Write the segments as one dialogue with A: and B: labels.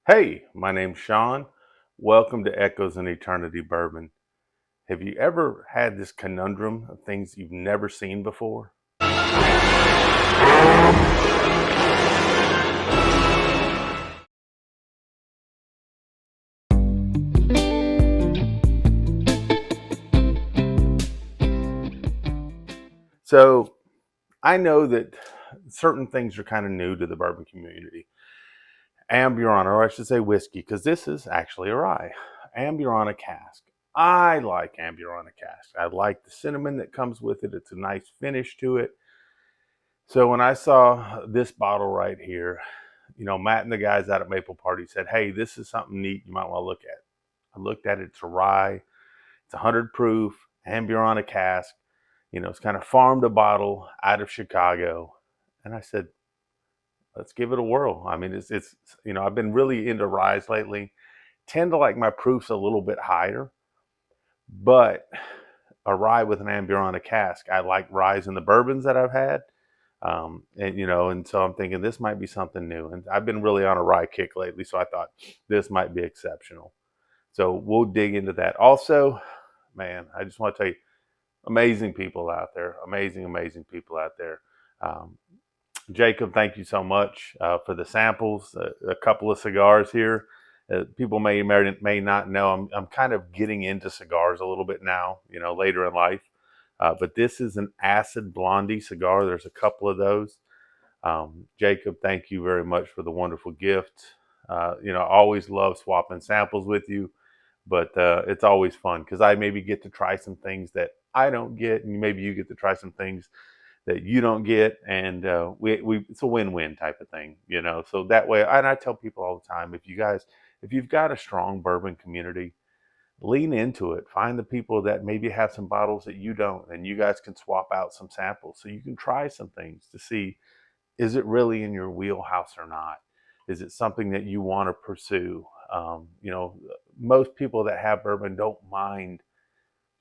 A: Hey, my name's Sean. Welcome to Echoes in Eternity Bourbon. Have you ever had this conundrum of things you've never seen before? So, I know that certain things are kind of new to the bourbon community. Amburana, or I should say whiskey, because this is actually a rye. Amburana cask. I like Amburana cask. I like the cinnamon that comes with it. It's a nice finish to it. So when I saw this bottle right here, Matt and the guys out at Maple Party said, "Hey, this is something neat. You might want to look at." I looked at it. It's a rye. It's 100 proof, Amburana cask. It's kind of farm to bottle out of Chicago. And I said, "Let's give it a whirl." I mean, I've been really into ryes lately. Tend to like my proofs a little bit higher, but a rye with an Amburana cask. I like ryes in the bourbons that I've had. And so I'm thinking this might be something new. And I've been really on a rye kick lately, so I thought this might be exceptional. So we'll dig into that. Also, man, I just want to tell you, amazing people out there, amazing people out there. Um, Jacob, thank you so much for the samples. A couple of cigars here. People may not know I'm kind of getting into cigars a little bit now. Later in life. But this is an acid blondie cigar. There's a couple of those. Jacob, thank you very much for the wonderful gift. I always love swapping samples with you, but it's always fun because I maybe get to try some things that I don't get, and maybe you get to try some things that you don't get, and we it's a win-win type of thing. So that way, and I tell people all the time, if you've got a strong bourbon community, lean into it. Find the people that maybe have some bottles that you don't, and you guys can swap out some samples so you can try some things to see, is it really in your wheelhouse or not? Is it something that you want to pursue? Most people that have bourbon don't mind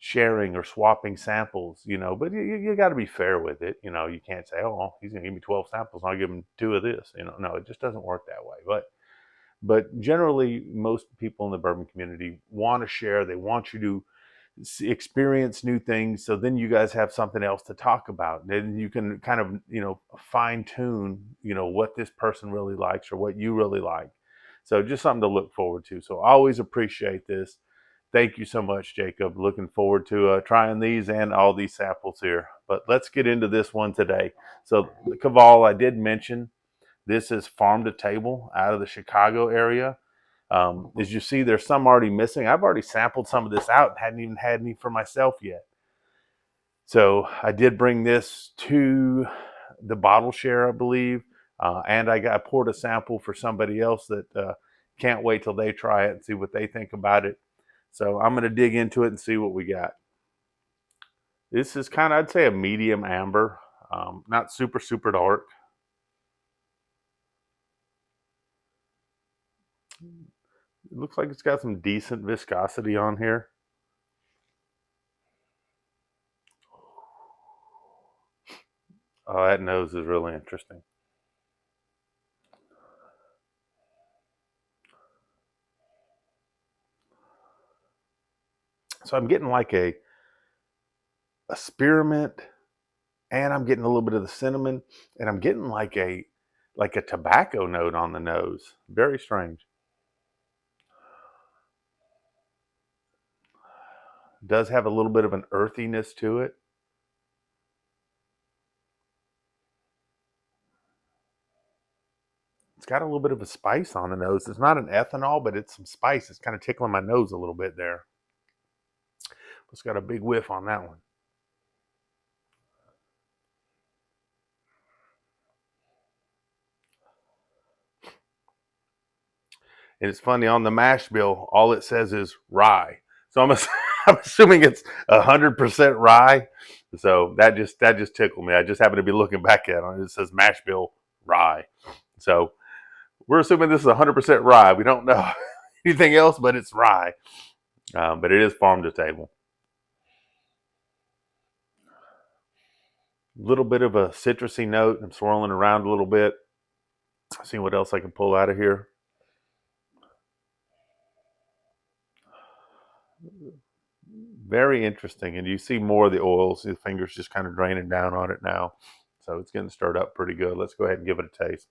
A: sharing or swapping samples, but you got to be fair with it. You can't say, oh, he's going to give me 12 samples, I'll give him two of this. No, it just doesn't work that way. But generally, most people in the bourbon community want to share. They want you to experience new things, so then you guys have something else to talk about. Then you can kind of fine tune what this person really likes or what you really like. So just something to look forward to. So I always appreciate this. Thank you so much, Jacob. Looking forward to trying these and all these samples here. But let's get into this one today. So the Koval, I did mention, this is farm to table out of the Chicago area. As you see, there's some already missing. I've already sampled some of this out and hadn't even had any for myself yet. So I did bring this to the bottle share, I believe, and I poured a sample for somebody else that can't wait till they try it and see what they think about it. So I'm going to dig into it and see what we got. This is kind of, I'd say, a medium amber, not super dark. It looks like it's got some decent viscosity on here. Oh, that nose is really interesting. So I'm getting like a spearmint, and I'm getting a little bit of the cinnamon, and I'm getting like a tobacco note on the nose. Very strange. It does have a little bit of an earthiness to it. It's got a little bit of a spice on the nose. It's not an ethanol, but it's some spice. It's kind of tickling my nose a little bit there. It's got a big whiff on that one. And it's funny, on the mash bill, all it says is rye. So I'm assuming it's 100% rye. So that just tickled me. I just happened to be looking back at it. It says mash bill rye. So we're assuming this is 100% rye. We don't know anything else, but it's rye. But it is farm to table. A little bit of a citrusy note. I'm swirling around a little bit. See what else I can pull out of here. Very interesting. And you see more of the oils. The fingers just kind of draining down on it now. So it's getting stirred up pretty good. Let's go ahead and give it a taste.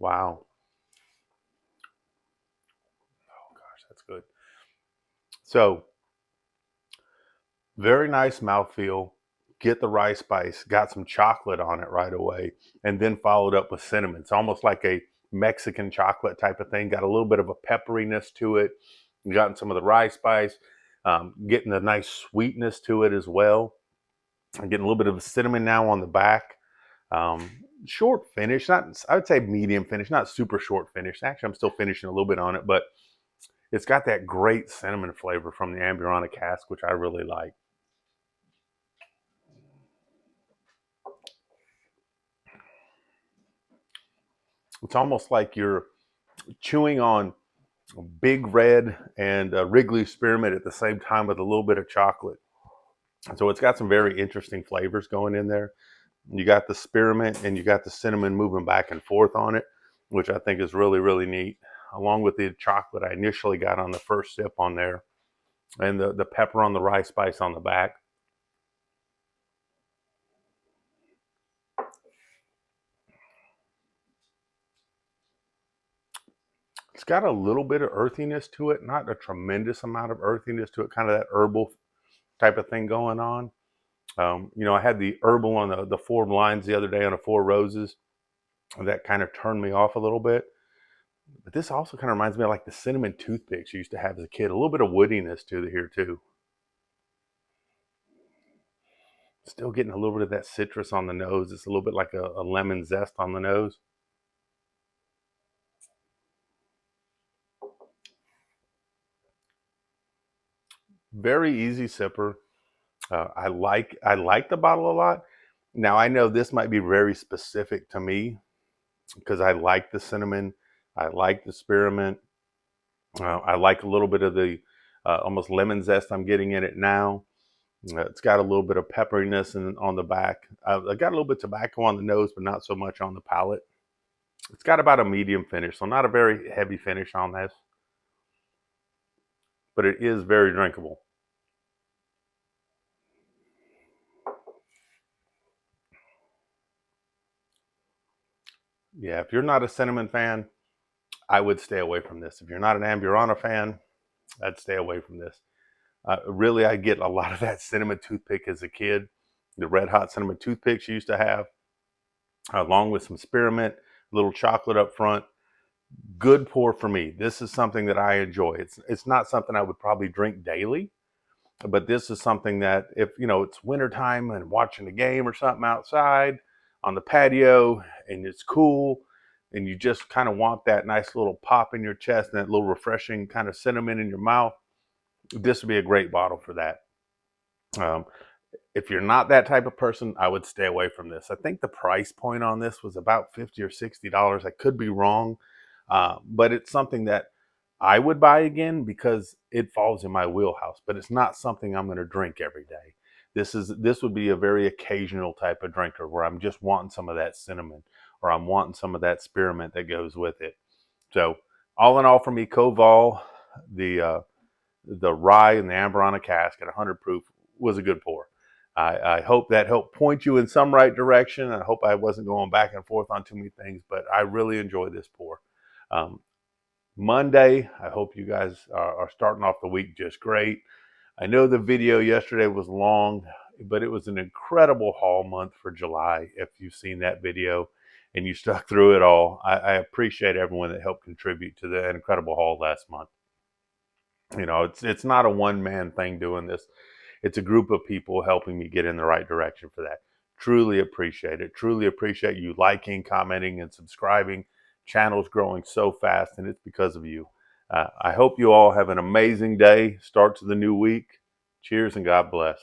A: Wow. Oh gosh, that's good. So very nice mouthfeel. Get the rice spice, got some chocolate on it right away, and then followed up with cinnamon. It's almost like a Mexican chocolate type of thing. Got a little bit of a pepperiness to it. You got some of the rice spice, getting a nice sweetness to it as well. I'm getting a little bit of a cinnamon now on the back. Um, Short finish, not, I would say medium finish, not super short finish. Actually, I'm still finishing a little bit on it, but it's got that great cinnamon flavor from the Amburana cask, which I really like. It's almost like you're chewing on Big Red and Wrigley Spearmint at the same time with a little bit of chocolate. So it's got some very interesting flavors going in there. You got the spearmint and you got the cinnamon moving back and forth on it, which I think is really, really neat, along with the chocolate I initially got on the first sip on there and the pepper on the rice spice on the back. It's got a little bit of earthiness to it, not a tremendous amount of earthiness to it, kind of that herbal type of thing going on. I had the herbal on the four lines the other day on the four roses. That kind of turned me off a little bit. But this also kind of reminds me of like the cinnamon toothpicks you used to have as a kid. A little bit of woodiness to it here too. Still getting a little bit of that citrus on the nose. It's a little bit like a lemon zest on the nose. Very easy sipper. I like the bottle a lot. Now I know this might be very specific to me because I like the cinnamon. I like the spearmint. I like a little bit of the almost lemon zest I'm getting in it now. It's got a little bit of pepperiness on the back. I got a little bit of tobacco on the nose, but not so much on the palate. It's got about a medium finish, so not a very heavy finish on this, but it is very drinkable. Yeah, if you're not a cinnamon fan, I would stay away from this. If you're not an Amburana fan, I'd stay away from this. Really, I get a lot of that cinnamon toothpick as a kid. The red hot cinnamon toothpicks you used to have, along with some spearmint, a little chocolate up front. Good pour for me. This is something that I enjoy. It's not something I would probably drink daily, but this is something that if it's wintertime and watching a game or something outside on the patio and it's cool and you just kind of want that nice little pop in your chest and that little refreshing kind of cinnamon in your mouth, this would be a great bottle for that. Um, if you're not that type of person, I would stay away from this. I think the price point on this was about $50 or $60. I could be wrong, but it's something that I would buy again because it falls in my wheelhouse. But it's not something I'm going to drink every day. This would be a very occasional type of drinker where I'm just wanting some of that cinnamon or I'm wanting some of that spearmint that goes with it. So all in all, for me, Koval, the the rye and the Amburana cask at 100 proof was a good pour. I hope that helped point you in some right direction. I hope I wasn't going back and forth on too many things, but I really enjoyed this pour. Um, Monday, I hope you guys are starting off the week just great. I know the video yesterday was long, but it was an incredible haul month for July. If you've seen that video and you stuck through it all, I appreciate everyone that helped contribute to the incredible haul last month. It's not a one man thing doing this. It's a group of people helping me get in the right direction for that. Truly appreciate it. Truly appreciate you liking, commenting, and subscribing. Channel's growing so fast, and it's because of you. I hope you all have an amazing day. Start to the new week. Cheers and God bless.